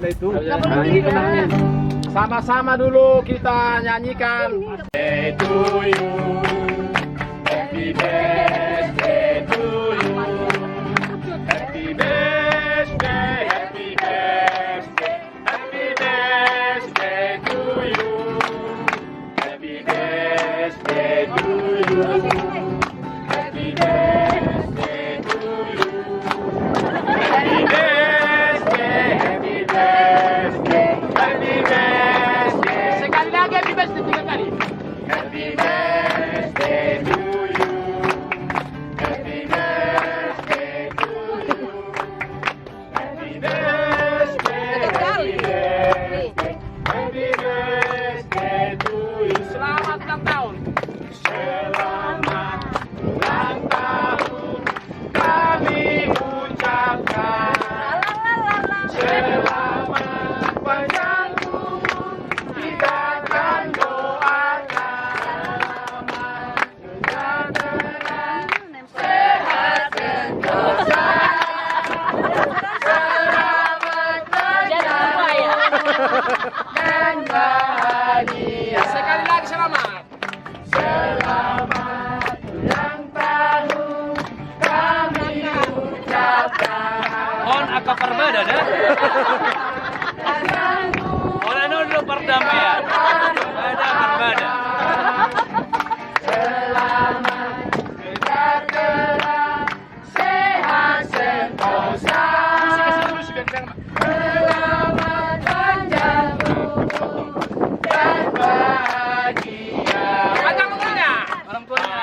itu. Sama-sama dulu kita nyanyikan. Birthday to you, happy birthday to you, happy birthday, happy birthday, happy birthday to you, happy birthday to you, happy birthday to you, happy birthday, happy birthday, happy birthday. Sekali lagi happy birthday 3 kali. Happy birthday to you, happy birthday to you, happy birthday, happy birthday, happy birthday to you. Selamat ulang tahun. Selamat ulang tahun kami ucapkan. Selamat panjang umur kita akan doakan. Selamat sejahtera, sehat sentosa. Selamat panjang dan bahagia. Sekali lagi selamat. Selamat ulang tahun kami ucapkan. On akan berbeda dah. On anu dulu perdamaian. Berbeda. Selamat sejahtera, sehat sentosa. Selamat panjang umur dan bahagia. Panjang umurnya. Orang tuanya.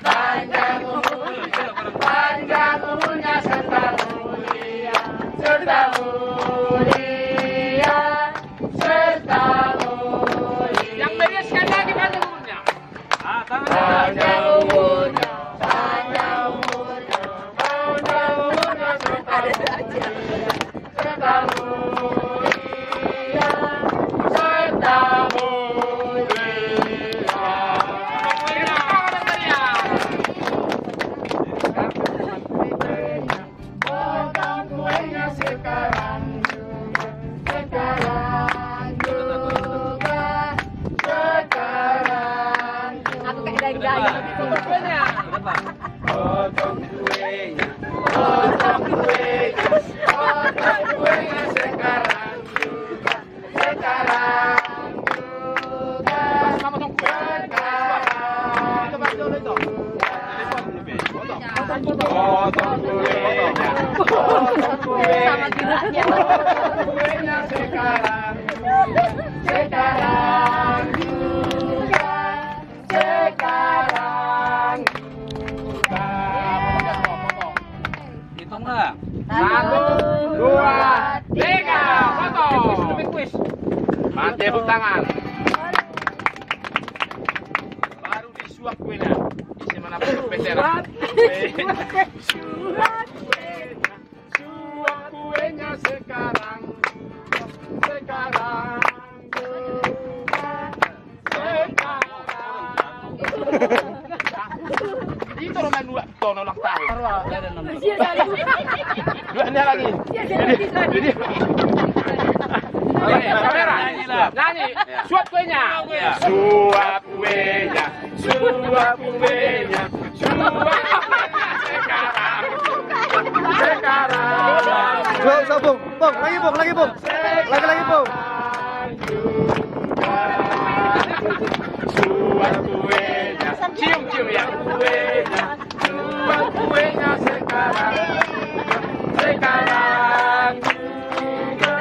Panjang umurnya. Panjang umurnya serta mulia. Serta mulia. Serta mulia. Yang beri sekali lagi panjang umurnya. Ah, tangan. Panjang umurnya. Panjang umurnya. Panjang umurnya serta mulia. Serta mulia. Serta mulia. Potong kuenya sekarang juga. Sekarang juga. Sekarang Aku kayak gaya. potong kuenya. Depan. Potong kuenya. Potong kuenya. Potong kuenya sekarang juga. Sekarang juga. Potong kuenya. Potong kuenya. Potong kuenya. Potong kuenya sekarang. Sekarang juga. Sekarang juga. Potong. Hitung lah. 1, 2, 3, potong. Mantap, tepuk tangan. Baru disuap kuenya. Isi mana peseran. Suap kuenya. Suap kuenya sekarang. Sekarang juga. Sekarang juga. Itu nomor 2 tono ulang tahun. Duanya lagi. Jadi kamera. Nyanyi. Suap kuenya. Suap kuenya. Suap kuenya. Suap kuenya sekarang. Sekarang. Bung, lagi bung. Lagi bung. Suap kuenya. Cium yang kuenya. Suap kuenya sekarang. Sekarang juga.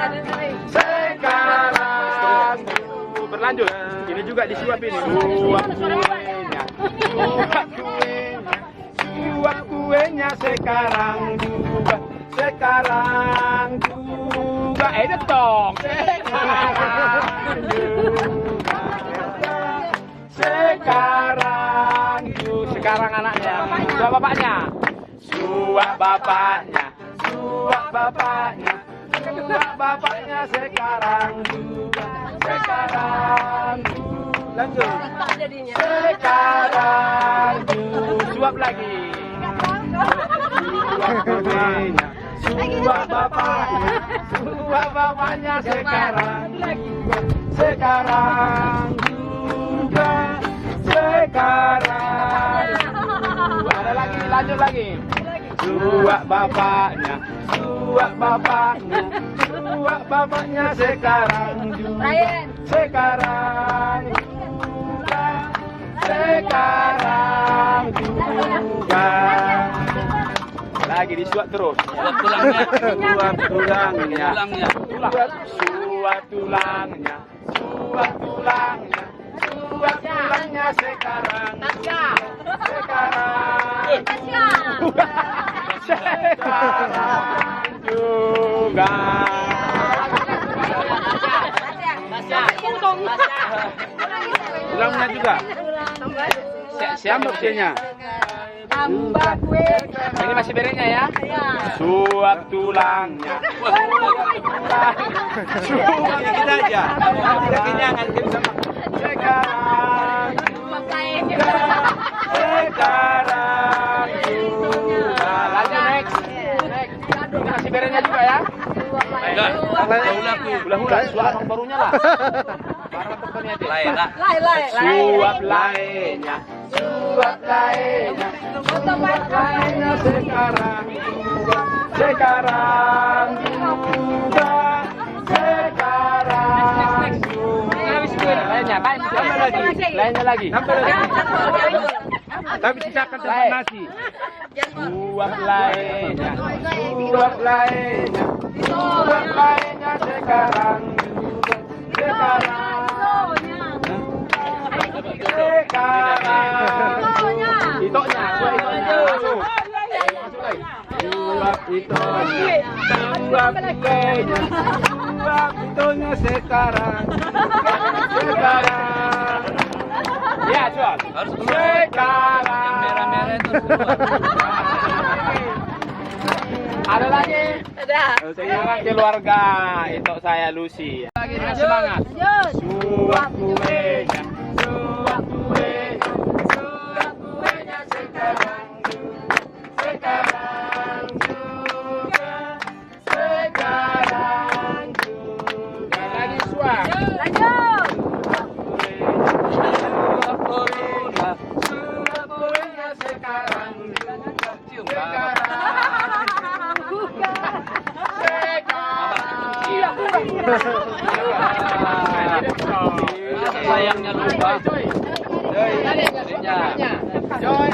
Sekarang juga. Berlanjut. Ini juga disuap ini. Suap kuenya. Suap kuenya. Suap kuenya sekarang juga. Sekarang juga. Ini dong. Sekarang juga. Sekarang juga. Sekarang anaknya. Suap bapaknya. Suap bapaknya. Suap bapaknya. Suap bapaknya sekarang juga. Sekarang juga. Lanjut. Sekarang juga. Suap lagi. Suap kuenya. suap bapaknya, suap bapaknya sekarang juga, sekarang. Ada lagi, lanjut lagi. Suap bapaknya, suap bapaknya, suap bapaknya sekarang juga, sekarang juga, sekarang juga. Lagi disuap terus. Suap tulangnya. Suap tulangnya. Tulangnya. Suap tulangnya. Suap tulangnya. Suap tulangnya sekarang. Sekarang. Sekarang juga. Tulangnya juga. Siapa usianya? Ini masih berennya ya? Suap tulangnya. Suap kita aja. Tidak kenyangan kita sama. Sekarang. Sekarang juga. Lanjut next. Ini masih berennya juga ya? Enggak. Hula-hula. Suap orang barunya lah. Lain lah. Suap lainnya. Suap lainnya. Suap lainnya sekarang juga. Sekarang juga. Sekarang juga. Lainnya lagi. Tapi sisakan tempat nasi. Suap lainnya. Suap lainnya. Suap lainnya sekarang juga. Sekarang. Sekarang. Itoknya. Suap itonya. Suap itonya. Suap itonya sekarang. Sekarang. Ya, suap. Harus Sekarang. yang merah-merah itu suap. Ada lagi? Ada. Sekarang keluarga itu saya Lucy. Lagi dengan semangat. Suap kuenya, suap kuenya, suap kuenya sekarang juga, sekarang juga, sekarang juga. Lagi suap. Suap kuenya, suap kuenya sekarang juga, sekarang. Sayangnya lupa. Joy.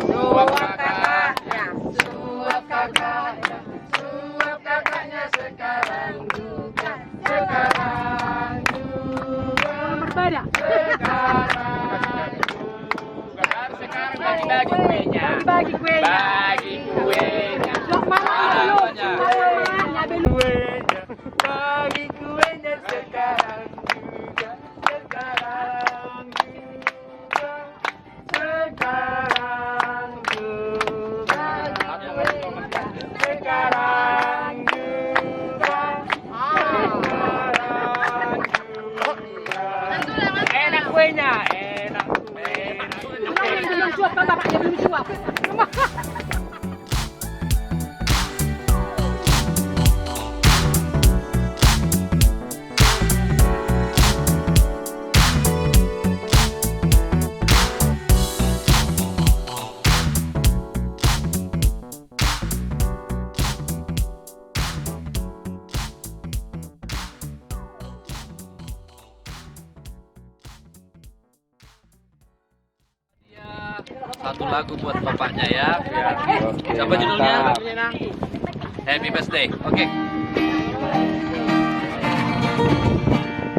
Suap kakaknya, suap kakaknya, suap kakaknya sekarang juga, sekarang juga, sekarang juga. Sekarang bagi kuenya, bagi kuenya. Kuenya. Kuenya, bagi kuenya sekarang juga, sekarang juga, sekarang juga, sekarang juga, sekarang juga. Enak kuenya, enak, enak. Suap kan bapaknya belum suap. Satu lagu buat bapaknya ya. Siapa judulnya? Happy Birthday. Oke.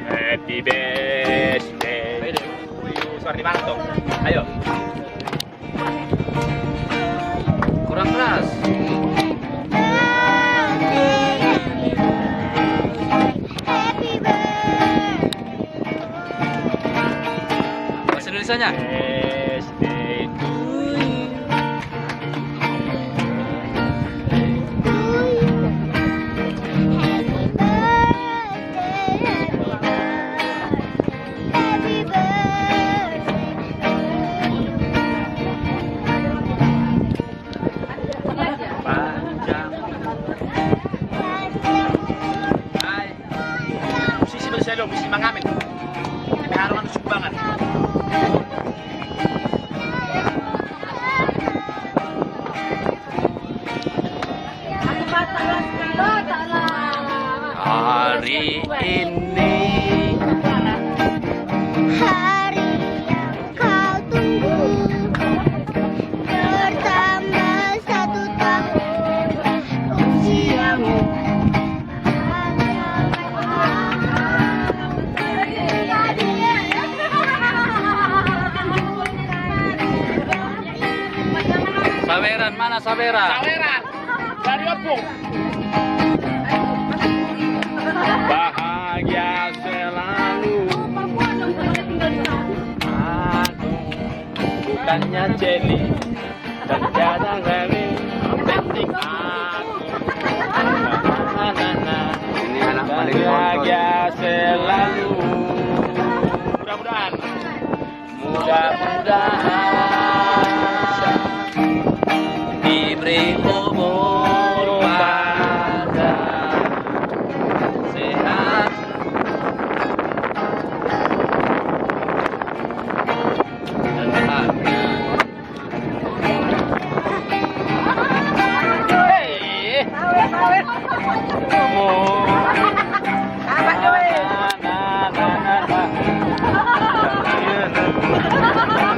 Happy birthday to you. Suara di mana tuh? Ayo. Kurang keras. Bahasa Indonesianya? Birthday to you. Panjang Hari ini Hari yang kau tunggu bertambah 1 tahun usiamu. Saweran, mana Saweran? Dari opung. Bahagia selalu. Aku bukannya Jelly dan tiada Harry, penting aku. Ini anak paling Bahagia selalu. Mudah-mudahan. Diberi umur panjang, sehat dan bahagia.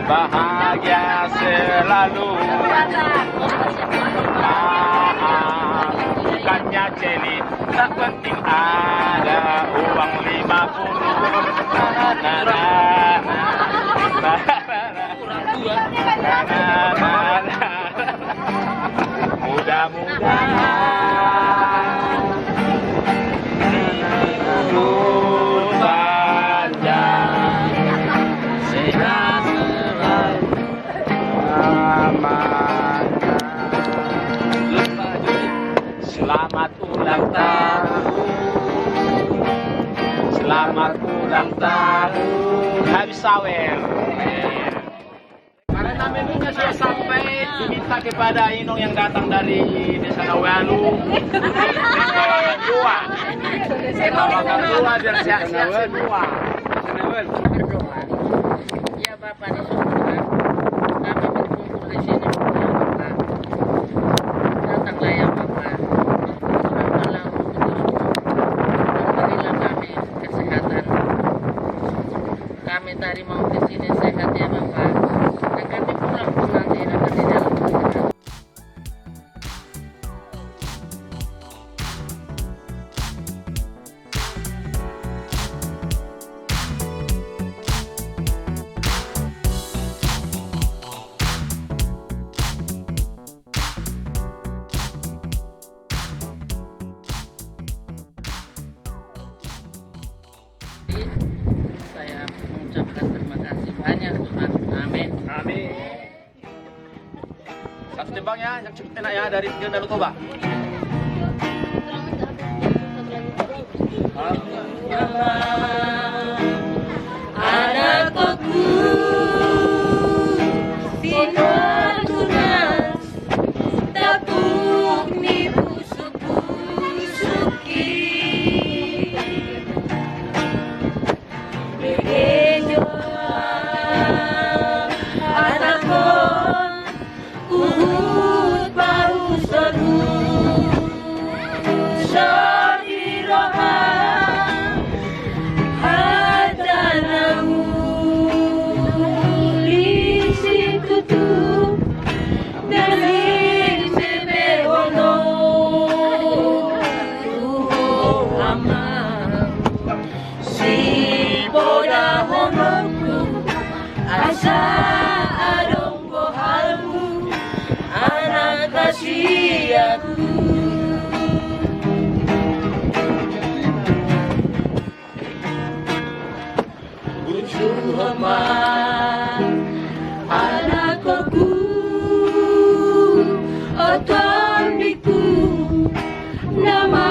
Bahagia selalu. Bukannya Jelly, tak penting ada uang 50. Mudah-mudahan umur panjang, Sehat selalu. aman. Lupa Juli. Selamat ulang tahun. Selamat ulang tahun. Habis sawer. Karena menunya sudah sampai, diminta kepada Inong yang datang dari Desa Nawalu membawakan dua. Membawakan dua biar siap-siap semua. Ya Bapak di surga, kami berkumpul di sini untuk Bapak. Datanglah ya Bapak, berdoalah untuk berilah kami kesehatan. Kami tadi mau di sini sehat ya Bapak, dan kami pulang pun nanti dapat di dalam kesehatan. Saya mengucapkan terima kasih banyak Tuhan. Amin. Amin. Satu tembang ya, yang cukup enak ya dari Tinggal Danau Toba. Anakku sinatunas tapuk ni busuk-busuki pequeño anakku uhud baru seru syariroha hadanahu lisi tutup dari sebehono tuho aman si poda honoku asa adong bohalmu anak kasih aku. Anakku, otombiku, nama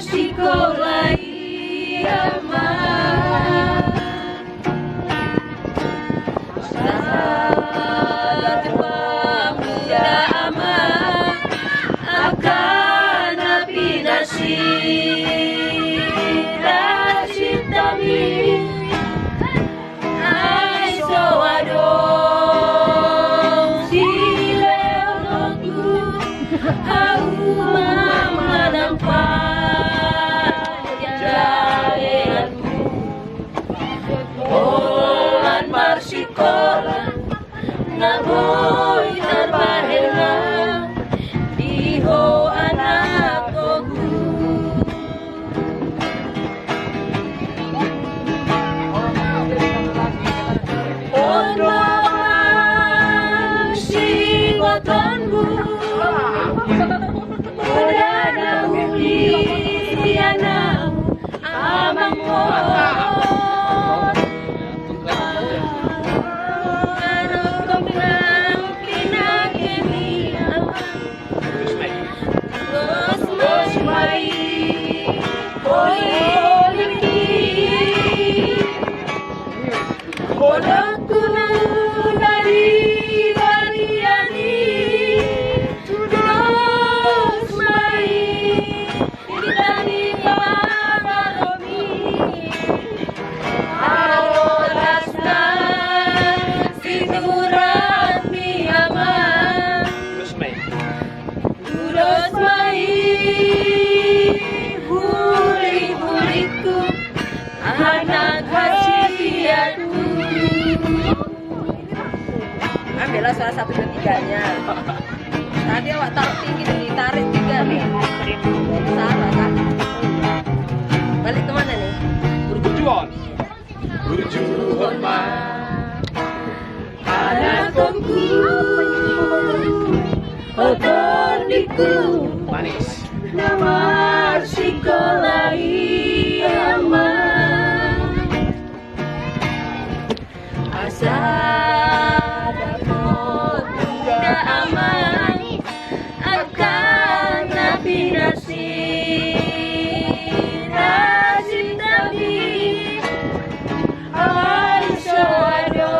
sekolah ama. Saat pemuda ama akan api nasib tami. Mama Ambillah salah satu ketiganya. Tadi awak taruh tinggi dan ditarik tiga nih. Salah kan? Balik kemana nih? Berjuang. Berjuang Anakku, otorniku, manis. nama sekolah aman. Asa dapat tidak aman akan nabi nasib nabi Aisyado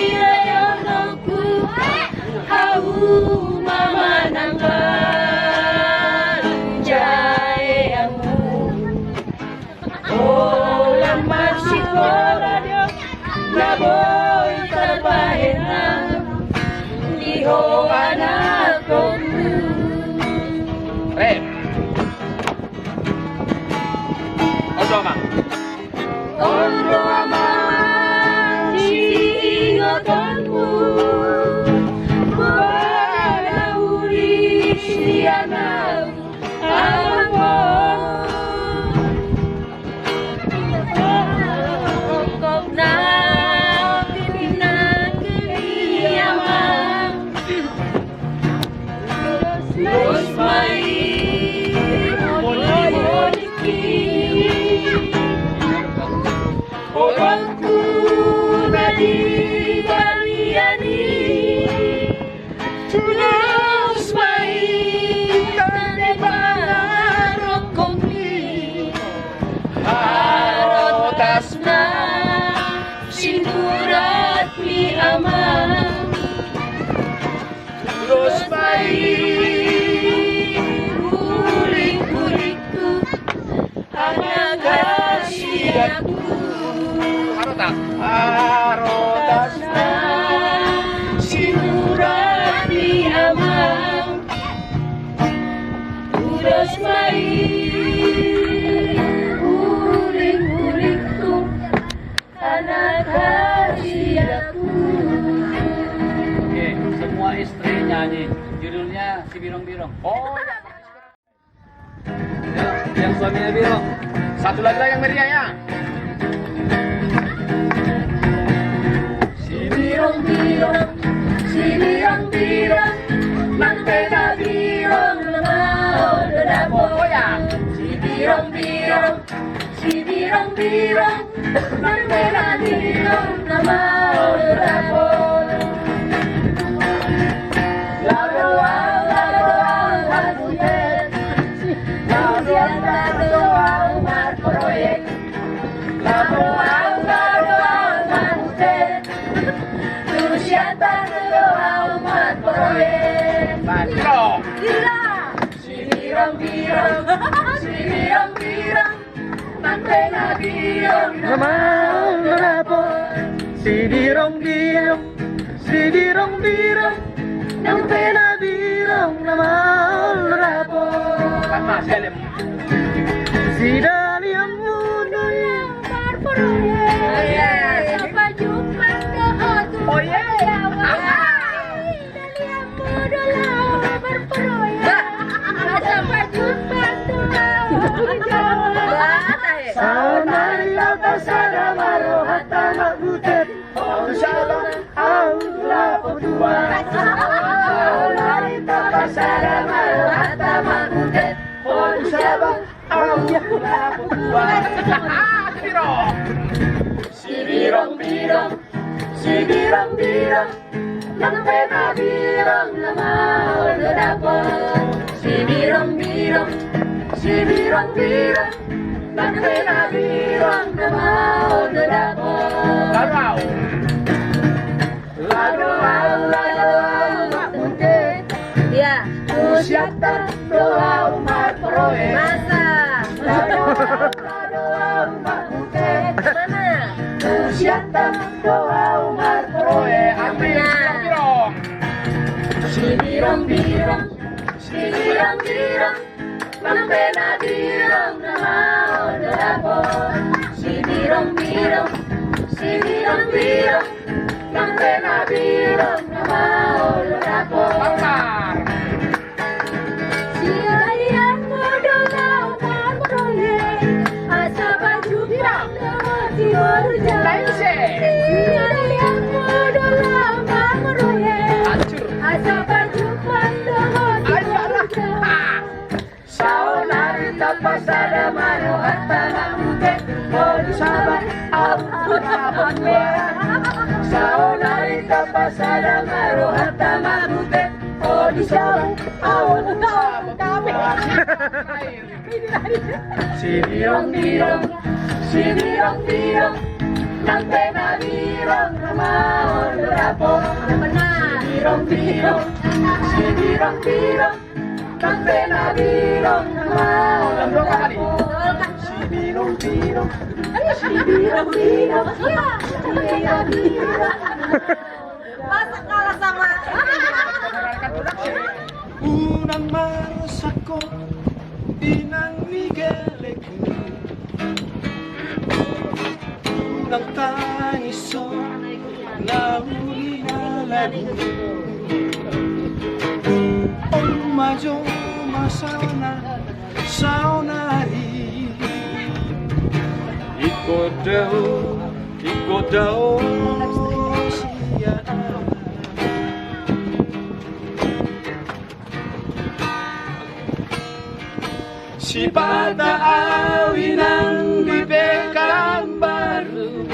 siayonoku hau mama nangkan jayamu oh lamar sikola naboy kabahena diho anakku Rep. Ojo mang. Ondo aman diingatanmu pada uri sianam Kau nak kena keriaman Terus main Orangku tadi Baliani Terus main Tanda barokongni Harotasna Sindurat mi aman Terus main Kurik-kurikku Anak kasihanku Arotasna Sinurat di aman Terus main Uring-uringku Anak kasihanku Oke, semua istri nyanyi. Judulnya Si Birong-Birong. Oh, Yang suaminya birong. satu lagi lah yang meriah ya. Si birong-birong Si birong-birong Mantena birong Lemau Oh ya. Si birong-birong Si birong-birong Mantena birong Lemau lemau Laluan, laluan, laluan Laluan, laluan, marproyek Laluan, laluan, laluan Lusiatan, laluan, marproyek Bandro. Gila! Si birong-birong Si birong-birong Mantena birong Naman narapon si birong-birong, si birong-birong, ng pinabirong naman narapon. Kata Selim. Si dali ang mundo niya, Sampai jumpa doa Oh yeah. Dali ang mundo lang berproyek Sampai jumpa doa sana ilata sana maro hatta magutet. Oh salam, aula podua. Sana ilata sana maro hatta magutet. Oh salam, Si birong birong, si birong birong, nang pena birong na mau dapat. Si birong birong, si birong birong, nang pena birong na mau dapat. Laraw. Ladoa mapunte, Ya. usyata doa umat proe. Masa. Ladoa mapunte, Mana? usyata doa umat proe. Amin. Birong. Si birong birong, si birong birong, nang pena birong na mau dapat. Si birong birong, si birong birong, nang pena birong na mau dapat. Siayang modolau marmoye, asa baju pirang di berjalan. Siayang modolau marmoye, asa baju pandang di berjalan. Saunari tapasada mano hatta namute Odi sabar ampun abonwe Saunari tapasada mano hatta namute Odi sabar ampun abonwe Si birong birong, si birong birong Nang pena birong ramao rapo Benar. Birong birong, si birong birong Nang pena birong ramao rapo Si birong birong, si birong birong Pena birong Masa kalah sama. Unang marasak ko, inang migeleku. Unang tangiso, nauli na lagu. Majo masauna, saunari. Ikut daw, siya. Si Bata Awin ang bibekang baru.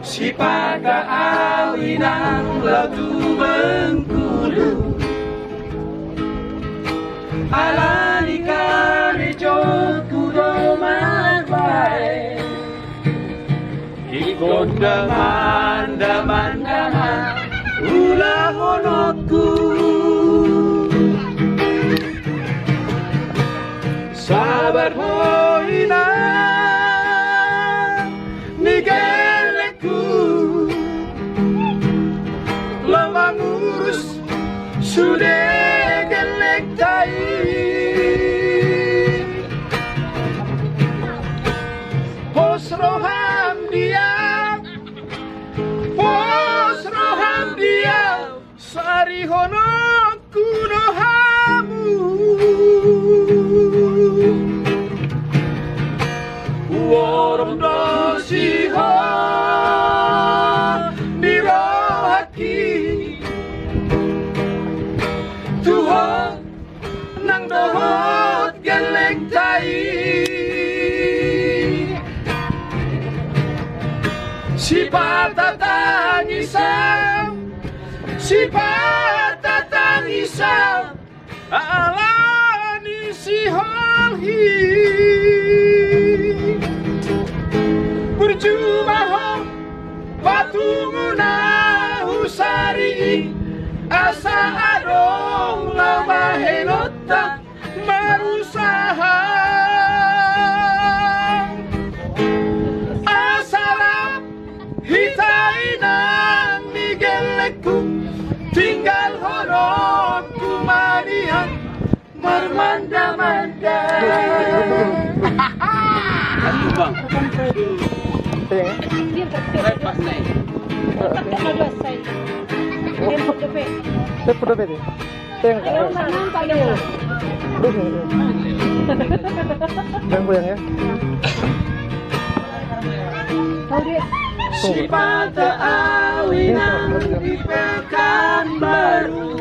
Si Bata Awin ang lagu Bengkulu. Alani kari kudo magbae. Ikut daman ulah honotku. Sabar mo ina nigeleku lamang urus sudah gelek tai pos roham dia sari hono kuno hamu Warung dosiho dirohaki Tuhan nang dohot gelek tai Si patatan isang alani si holhi Percuma ho batu muna husari asa adong lama henota marusaha asalam hitai nang migeleku tinggal honot kumanian marmanda-manda Ano bang? Pas na eh. Tempo de Tengo. Jangan goyang ya. Si Bata Awin ang di Pekanbaru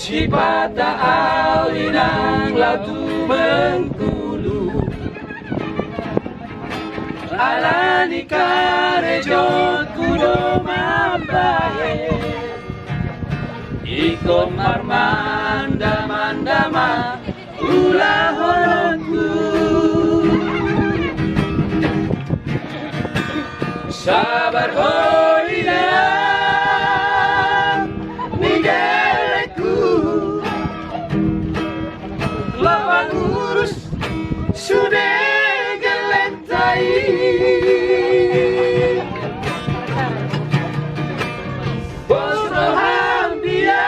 si patah alinang lagu Bengkulu alani karejo kudo mambaye ikon marmanda mandama ulah hononku sabar hoina nigeleku lawan urus sudah gelentai bos roham dia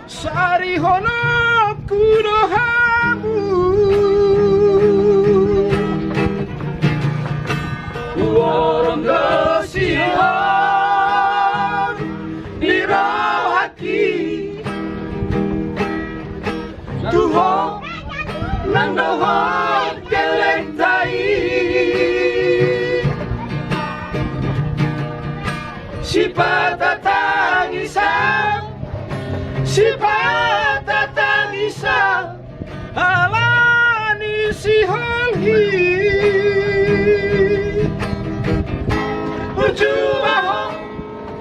sari honop kudohamu warung dosihan dirohaki tuho nang dohon kelentai si patah tangisan alani si holhi ujubaho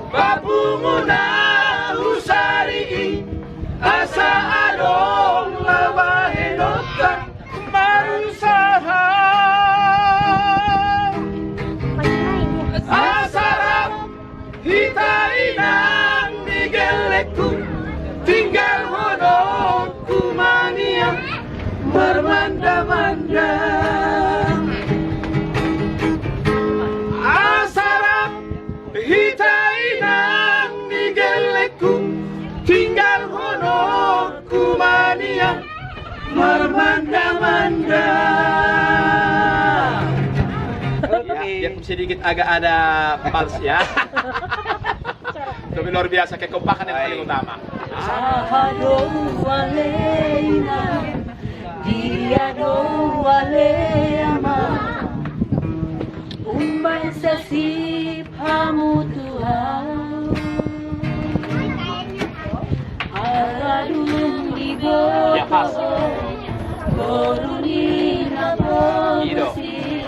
babumuna usari asa adong lawahenota marusaha asarap hitainang nigeleku tinggal hodok kumania bermanda-manda asarap hitainang nigeleku tinggal hodok kumania bermanda-manda. Yang sedikit agak ada pals ya. Tapi luar biasa, kekompakan yang paling utama. Ahado waleina dia do waleama umbay sa sipamu Tuhan aradung ibo Ya, pas. koruni na Ido. bosi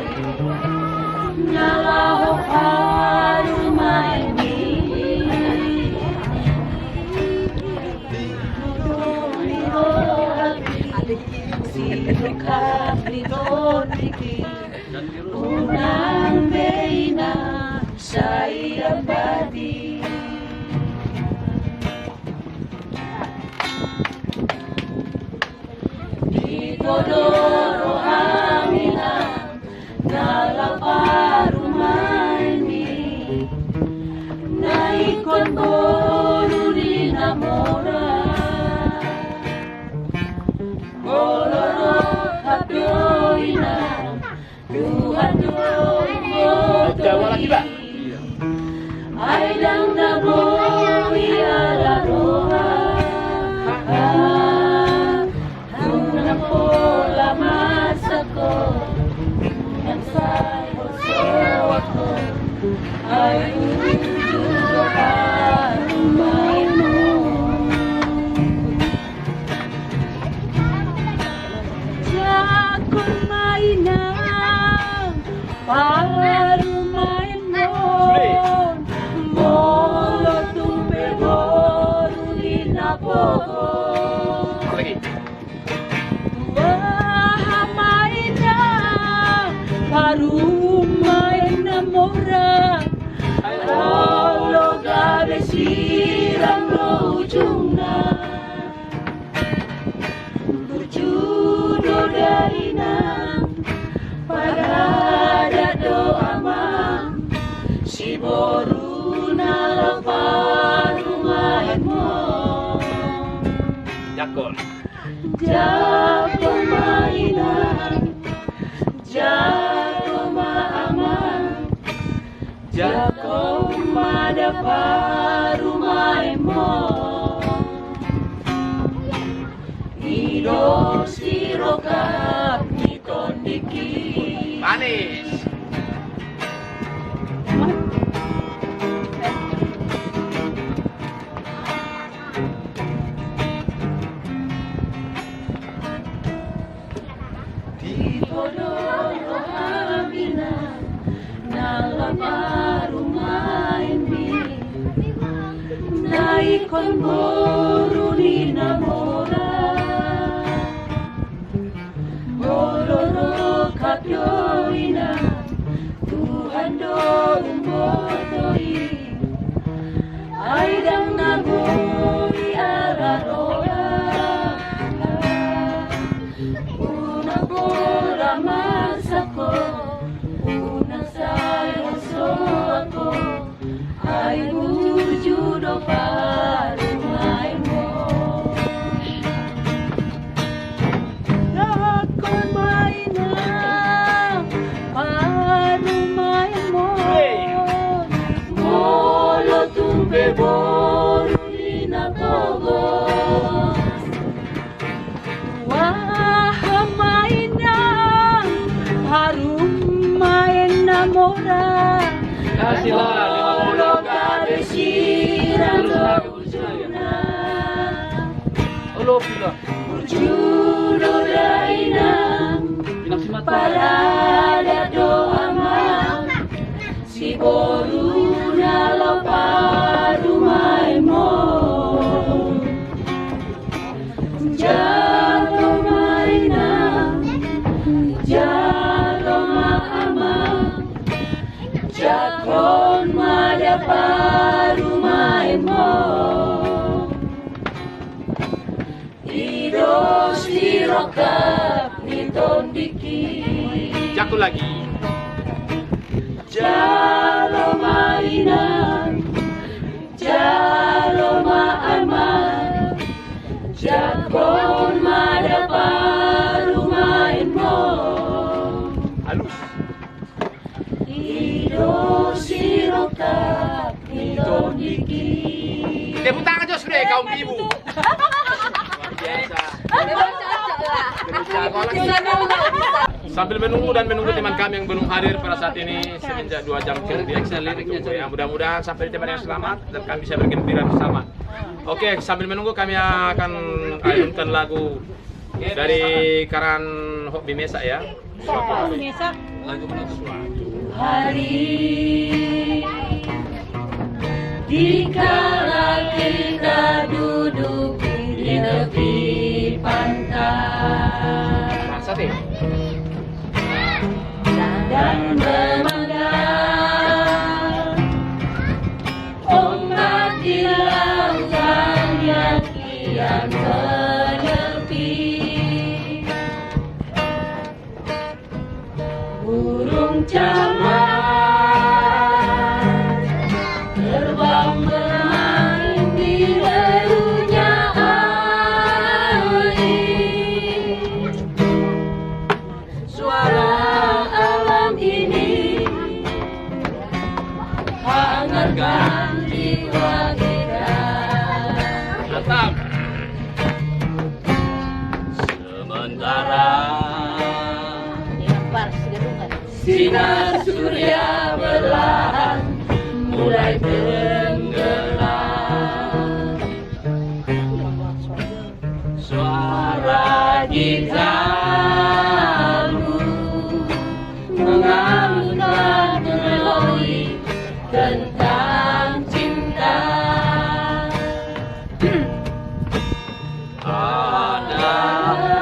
nalaho harumaini unang beina sa iyang bati di kodoro hamina nalaparumain mi naikon boru di namora Oloro hadoina Jawa lagi, Pak. Ay dang naboy ala roha Huna po lamas ako Nagsay oso ako Ay ulo ka rumay mo Jakon mainang parumain mo Molo tumpe borulin ako Lagi. Wahamain na parumain na mora Lolo gabe sirang lo ujung na Berjudo dari nang Parada doa mang Si boru na parumain mo Jakon. Jago mainan Jago maaman Jago madapa rumah mo Ido sirokat nikon diki Manis. con borulina mora Mororo kapyoina Tuhan do umbotoi Aidang naguri araroa Una bora masako Una sayang so ako Ay wujudo parumay mo Lakon mainang parumay mo Molo tumbe borulina pogo Wahamay na harumay na mora Kasihlah 50 Halo, pila. Parada doa si boruna lo parumay mo Jalo maina Jalo maama Jakon mada parumay mo Ido sirokap niton diki Jaku lagi. Jalo mainan Jalo maaman Jakon mada parumain mo Halus. Ido sirokap niton diki Tepuk tangan Jos deh kaum ibu. Luar biasa. Sambil menunggu teman kami yang belum hadir pada saat ini semenjak 2 jam kemudian ya, mudah-mudahan sampai di tempat yang selamat dan kami bisa bergembira bersama. Oke, sambil menunggu kami akan ayunkan lagu dari Karan Hobi Mesa ya. Suatu lagu menutup hari dikala kita duduk di tepi pantai Sate. dan memandang ombak di lautan yang kian menepi burung camar terbang bermain di rerunya air suara alam ini hangatkan jiwa kita Mantap. sementara sinar surya perlahan mulai tenggelam suara gitarmu mengalukan melodi tentang cinta ada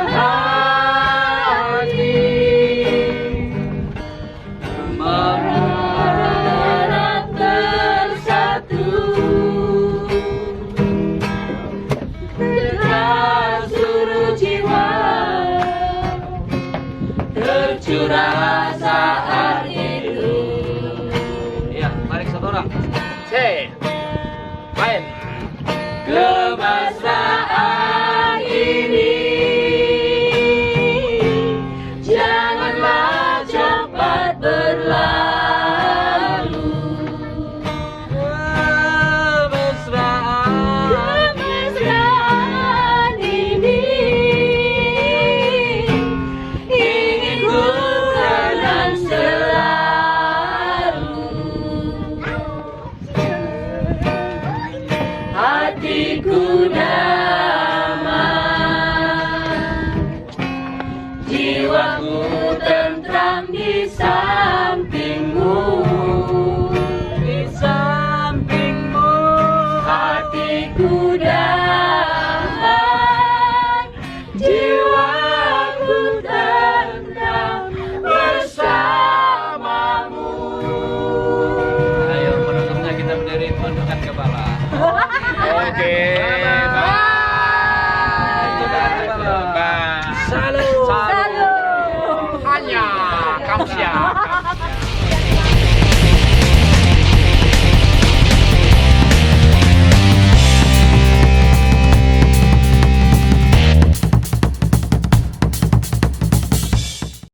hati berharap bersatu tersuruh jiwa tercurah saat itu Iya, tarik satu orang. Main. kemesraan ini janganlah cepat berlalu kemesraan ini ingin ku kenang selalu hatiku dan dari pendekat kepala. Oke. Bye. Salut. Hanya Kamsia.